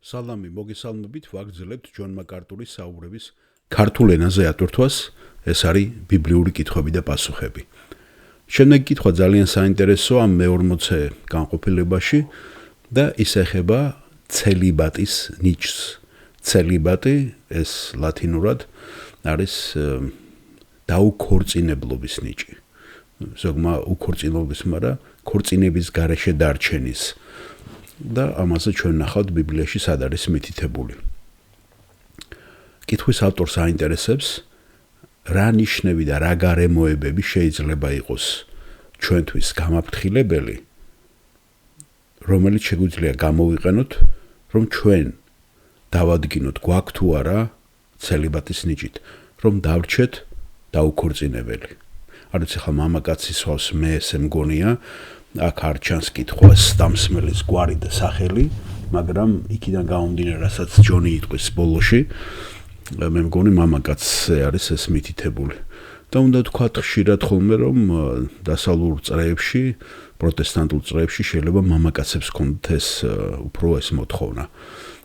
სალამი მოგესალმებით ვაგრძელებთ ჯონ მაკარტურის საუბრების ქართულ ენაზე ატვირთვას ეს არის ბიბლიური კითხვები და პასუხები. Შემდეგ კითხვა ძალიან საინტერესოა ამ მე-40 განყოფილებაში და ის ეხება ცელიბატის ნიჭს. ცელიბატი ეს ლათინურად არის დაუქორწინებლობის ნიჭი. ზოგმა უქორწინობის, მაგრამ ქორწინების გარეშე დარჩენის და ამაზე ჩვენ ნახავთ ბიბლიაში სად არის მითითებული. კითხვის ავტორს აინტერესებს რა ნიშნები და რა გარემოებები შეიძლება იყოს ჩვენთვის გამაფრთხილებელი, რომელიც შეგვიძლია გამოვიყენოთ, რომ ჩვენ დავადგინოთ გვაქვს თუ არა ცელიბატის ნიჭით, რომ დავრჩეთ დაუქორწინებელი. არ ვიცი ხა მამაკაცის ხავს მე ესე მგონია, აქ არ ჩანს კითხვას დამსმელის გვარი და სახელი, მაგრამ იქიდან გამომდინარე, რასაც ჯონი იტყვის ბოლოში, მე მგონი მამაკაცზე არის ეს მითითებული. და უნდა თქვათ ხშირად ხოლმე, რომ დასავლურ წრეებში, პროტესტანტულ წრეებში შეიძლება მამაკაცებს ჰქონდეთ ეს უფრო ეს მოთხოვნა.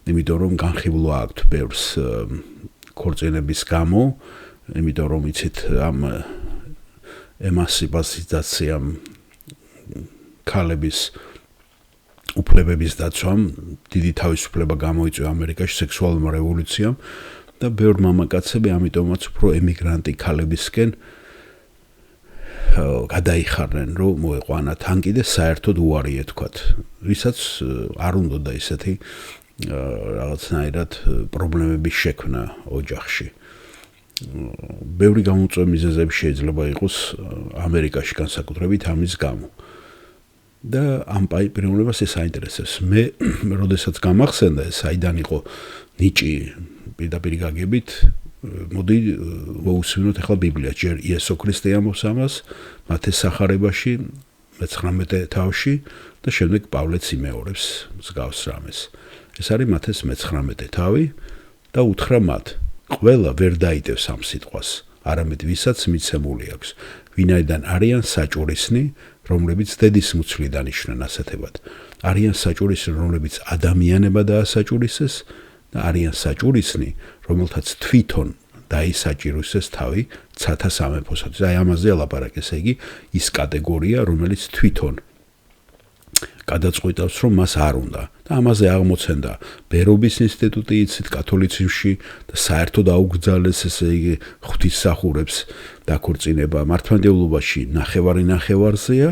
იმიტომ რომ განხილვა აქვთ ბევრს ქორწინების გამო, იმიტომ რომ იცით ამ ემანსიპაციამ ქალების უფლებების დაცვამ დიდი თავისუფლება გამოიწვია ამერიკაში სექსუალურმა რევოლუციამ და ბევრ მამაკაცები ამიტომაც უფრო ემიგრანტი ქალებისკენ გადაიხარნენ, რომ მოეყვანათ ან კიდე საერთოდ უარია თქვათ, ვისაც არ უნდოდა ისეთი რაღაცნაირად პრობლემების შექმნა ოჯახში. ბევრი გამოწვევა მიზეზები შეიძლება იყოს ამერიკაში განსაკუთრებით ამის გამო. და ამ პიროვნებას ეს აინტერესებს. მე როდესაც გამახსენდა ეს აიდან იყო ნიჭი პირდაპირ გაგებით, მოდი ვოუსმინოთ ახლა ბიბლიას. ჯერ იესო ქრისტე ამბობს ამას მათეს სახარებაში 19 თავში და შემდეგ პავლეც იმეორებს მსგავს რამეს. ეს არის მათეს 19 თავი და უთხრა მათ: ყველა ვერ დაიტევს ამ სიტყვას, არამედ ვისაც მიცემული აქვს, ვინაიდან არიან საჭურისნი, რომლებიც დედის მუცლიდან იშვნენ ასეთებად. არიან საჭურისნი, რომლებიც ადამიანებად დაასაჭურისეს და არიან საჭურისნი, რომელთაც თვითონ დაისაჭირისეს თავი ცათა სამეფოსათვის. აი ამაზე ელაპარაკეს, ესე იგი, ის კატეგორია, რომელიც თვითონ გადაწყვიტავს, რომ მას არ უნდა. და ამაზე აღმოცენდა ბერობის ინსტიტუტი, იცით, კათოლიციზმში და საერთოდ აუგზავნეს, ესე იგი, ღვთისმსახურებს დაქორწინება მართლმადიდებლობაში ნახევარზეა,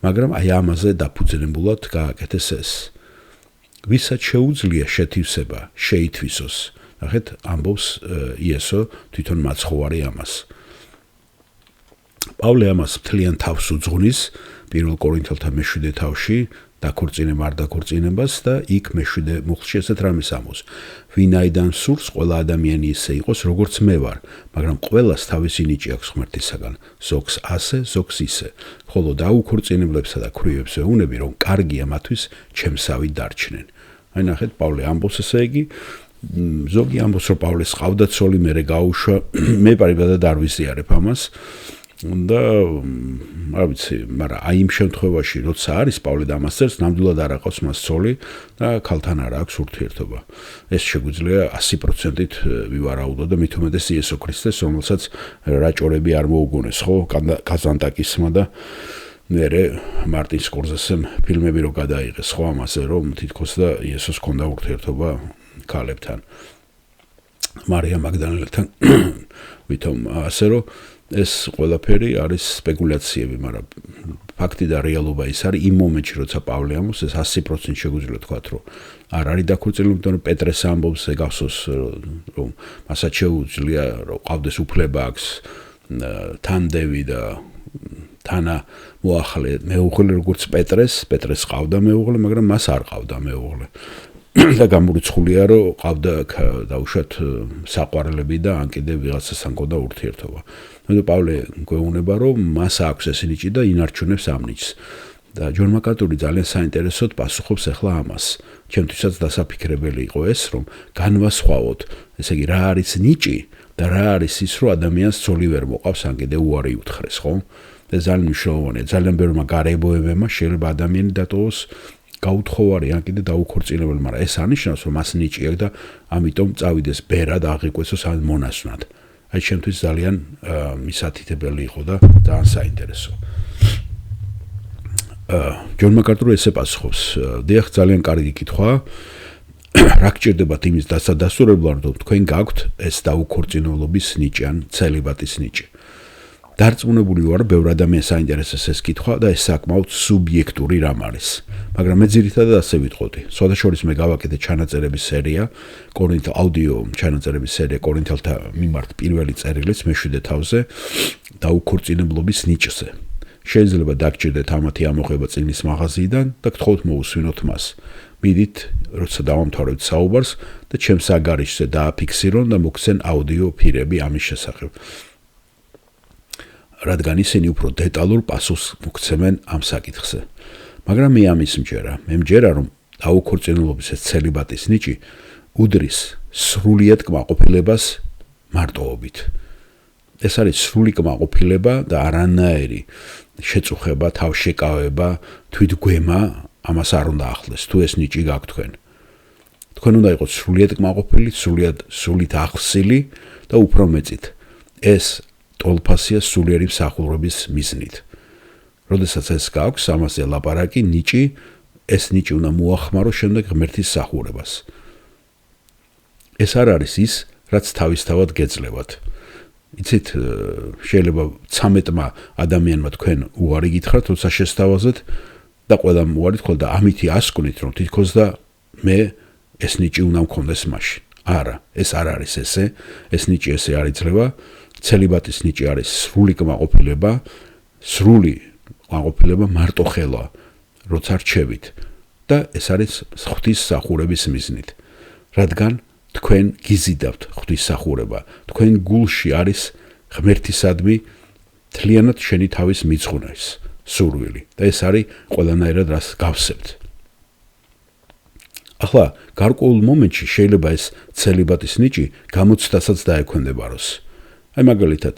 მაგრამ აი ამაზე დაფუძნებულად გააკეთეს ეს. ვისაც შეუძლია შეთივსება, შეითვისოს. ნახეთ, ამბობს იესო თვითონ მაცხოვარი ამას. პავლე ამას მთლიან თავს უძღვნის 1 კორინთელთა მე-7 თავში დაქორწინება არ დაქორწინებას და იქ მე-7 მუხლში ესეთ რამეს ამბობს. ვინაიდან სურს ყველა ადამიანი ისე იყოს, როგორც მე ვარ, მაგრამ ყველას თავისი ნიჭი აქვს ღმერთისაგან. ზოგს ასე, ზოგს ისე. ხოლო დაუქორწინებლებსა და ქვრივებს ვეუბნები, რომ კარგია მათთვის ჩემსავი დარჩნენ. აი ნახეთ, პავლე ამბობს ესე იგი, ზოგი ამბობს, რომ პავლეს ყავდა ცოლი, მერე გაუშვა, მე პარიბადად არ ვიზიარებ ამას. და არ ვიცი, მაგრამ აი იმ შემთხვევაში, როცა არის პავლე და ამას წერს, ნამდვილად არ აყავს მას ცოლი და ქალთან არ აქვს ურთიერთობა. ეს შეგვიძლია 100%-ით ვივარაუდო და მით უმეტეს იესო ქრისტეს, რომელსაც რაჭორები არ მოუგონეს, ხო, კაზანტაკისმა და მერე მარტინ სკორსესემ ფილმები რო გადაიღეს, ხო, ამაზე რომ თითქოს და იესოს ჰქონდა ურთიერთობა ქალებთან. მარია მაგდალენელთან ვითომ ასე რომ ეს ყველაფერი არის სპეკულაციები, მაგრამ ფაქტი და რეალობა ის არის იმ მომენტში, როცა პავლე ამბობს, ეს 100% შეგვიძლია თქვათ, რომ არ არის დაქორწინებული, იმიტომ რომ პეტრეს ამბობს, ეგავსოს, რომ მასაც შეუძლია, რომ ყავდეს უფლება აქვს თანდევი და თანა მოახლე მეუღლე, როგორც პეტრეს ყავდა მეუღლე, მაგრამ მას არ ყავდა მეუღლე. და გამორიცხულია, რომ ყავდა დაუშვათ საყვარლები და ან კიდე ვიღაცასთან ჰქონდა ურთიერთობა. ნუ პავლე გვეუბნება, რომ მას აქვს ეს ნიჭი და ინარჩუნებს ამ ნიჭს. და ჯონ მაკარტური ძალიან საინტერესოდ პასუხობს ახლა ამას. ჩემთვისაც დასაფიქრებელი იყო ეს, რომ განვასხვაოთ, ესე იგი, რა არის ნიჭი და რა არის ის, რომ ადამიანს ცოლი ვერ მოყავს, ან კიდე უარი უთხრეს, ხო? და ძალიან მნიშვნელოვანია, ძალიან ბევრმა გარემოებებმა შეიძლება ადამიანი დატოვოს გაუთხოვარი ან კიდე დაუქორწინებელი, მაგრამ ეს არნიშნავს, რომ მას ნიჭი აქვს და ამიტომ წავიდეს ბერად აღიკვეცოს ან მონასვნად. აი ჩემთვის ძალიან მისათითებელი იყო და ძალიან საინტერესო. ჯონ მაკარტური ესე პასუხობს, დიახ, ძალიან კარგი კითხვაა. რა გჭირდებათ იმის დასადასტურებლად, რომ თქვენ გაქვთ ეს დაუქორწინებლობის ნიჭი ან ცელიბატის ნიჭი. დარწმუნებული ვარ, ბევრ ადამიანს აინტერესებს ეს კითხვა და ეს საკმაოდ სუბიექტური რამ არის. მაგრამ მე ძირითადად ასე ვიტყოდი. სხვადასხვა მე გავაკეთე ჩანაწერების სერია, აუდიო ჩანაწერების სერია კორინთელთა მიმართ პირველი წერილიც მეშვიდე თავზე დაუქორწინებლობის ნიჭზე. შეიძლება დაგჭირდეთ ამათი ამოღება წიგნის მაღაზიიდან და გთხოვთ მოусვინოთ მას. მიდით, როცა დავამთავრებთ საუბარს და ჩემს აგარიშზე დააფიქსირონ და მოგცენ აუდიო ფირები ამის შესახებ. რადგან ისინი უფრო დეტალურ პასუხს მოგცემენ ამ საკითხზე. მაგრამ მე ამის მჯერა. მე მჯერა, რომ დაუქორწინებლობის ეს ცელიბატის ნიჭი უდრის სრულიად კმაყოფილებას მარტოობით. ეს არის სრული კმაყოფილება და არანაირი შეწუხება, თავშეკავება, თვითგვემა ამას არ უნდა ახლეს, თუ ეს ნიჭი გაქვთ თქვენ. თქვენ უნდა იყოთ სრულიად კმაყოფილი, სრულით ახსილი და უფრო მეწით. ეს ტოლფასია სულიერი მსახურების მიზნით. როდესაც ეს გაქვს, ამაზე ლაპარაკი, ეს ნიჭი უნდა მოახმაროს შემდეგ ღმერთის მსახურებას. ეს არ არის ის, რაც თავისთავად გეძლევათ. იცით, შეიძლება 13-მა ადამიანმა თქვენ უარი გითხრათ, როცა შესთავაზეთ და ყველამ უარი თქვა და ამითი ასკვნით, რომ თითქოს და მე ეს ნიჭი უნდა მქონდეს მაშინ. არა, ეს არ არის ესე, ეს ნიჭი ესე არ იძლევა. ცელიბატის ნიჭი არის სრული კმაყოფილება, მარტო ხელა, როცა რჩევით და ეს არის ღვთის მსახურების მიზნით. რადგან თქვენ გიზიდავთ ღვთის მსახურება, თქვენ გულში არის ღმერთისადმი მთლიანად შენი თავის მიძღვნეს სურვილი და ეს არის ყველანაირად რას გავსებთ. ახლა გარკვეულ მომენტში შეიძლება ეს ცელიბატის ნიჭი გამოცდასაც დაექვემდებაროს. აი მაგალითად,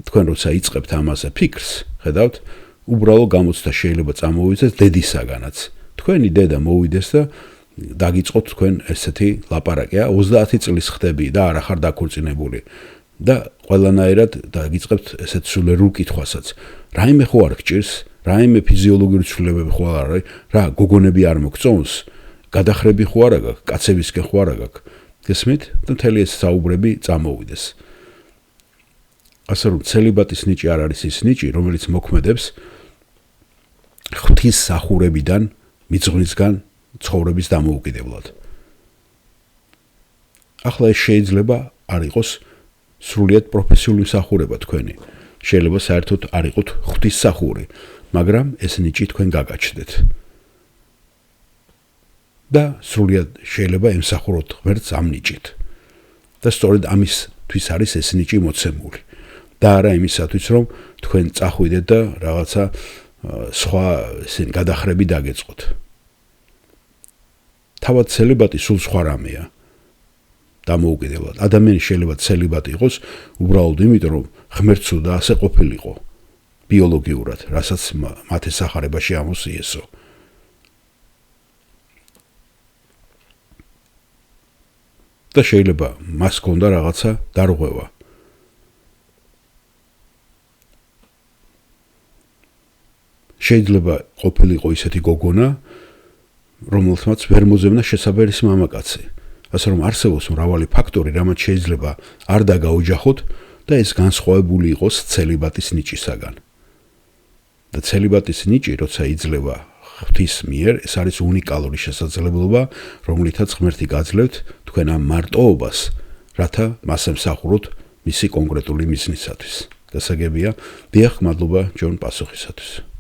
თქვენ როცა იწყებთ ამაზე ფიქრს, ხედავთ, უბრალო გამოცდა შეიძლება წამოვიდეს დედისაგანაც. თქვენი დედა მოვიდეს და დაგიწყოთ თქვენ ესეთი ლაპარაკი, 30 წლის ხდები და არ ახარ დაქორწინებული და ყველანაირად დაგიწყებთ ესეთ სულიერულ კითხვასაც. რაიმე ხო არ გჭირს, რაიმე ფიზიოლოგიური ცვლილებები ხო არ არის, რა გოგონები არ მოგწონს, გადახრები ხო არა გაქვს, კაცებისკენ ხო არა გაქვს. გესმით? და მთელი ეს საუბრები წამოვიდეს. ასე რომ ცელიბატის ნიჭი არ არის ის ნიჭი, რომელიც მოქმედებს ღვთის მსახურებიდან, მიძღვნისგან ცხოვრების დამოუკიდებლად. ახლა ეს შეიძლება არ იყოს სრულიად პროფესიული მსახურება თქვენი. შეიძლება საერთოდ არ იყოთ ღვთის მსახური, მაგრამ ეს ნიჭი თქვენ გაგაჩნდეთ. და სრულიად შეიძლება ემსახუროთ ღმერთს ამ ნიჭით. და სწორედ ამისთვის არის ეს ნიჭი მოცემული. და არა იმისათვის, რომ თქვენ წახვიდეთ და რაღაცა სხვა გადახრები დაგეწყოთ. თავად ცელიბატი სულ სხვა რამეა. დამოუკიდებლად. ადამიანი შეიძლება ცელიბატი იყოს უბრალოდ იმიტომ, რომ ღმერთს უნდა ასე ყოფილიყო ბიოლოგიურად, რასაც მათ ესახარებაში ამოს იესო. და შეიძლება მას ჰქონდა რაღაცა დარღვევა. შეიძლება ყოფილიყო ისეთი გოგონა, რომელთაც ვერ მოძებნა შესაბერის მამაკაცი. ასე რომ არსებობს მრავალი ფაქტორი, რამაც შეიძლება არ დაგაოჯახოთ და ეს განსხვავებული იყოს ცელიბატის ნიჭისაგან. და ცელიბატის ნიჭი, როცა იძლევა ღვთის მიერ, ეს არის უნიკალური შესაძლებლობა, რომლითაც ღმერთი გაძლევთ თქვენ ამ მარტოობას, რათა მას ემსახუროთ მისი კონკრეტული მიზნისათვის. გასაგებია, დიახ, მადლობა ჯონ პასუხისათვის.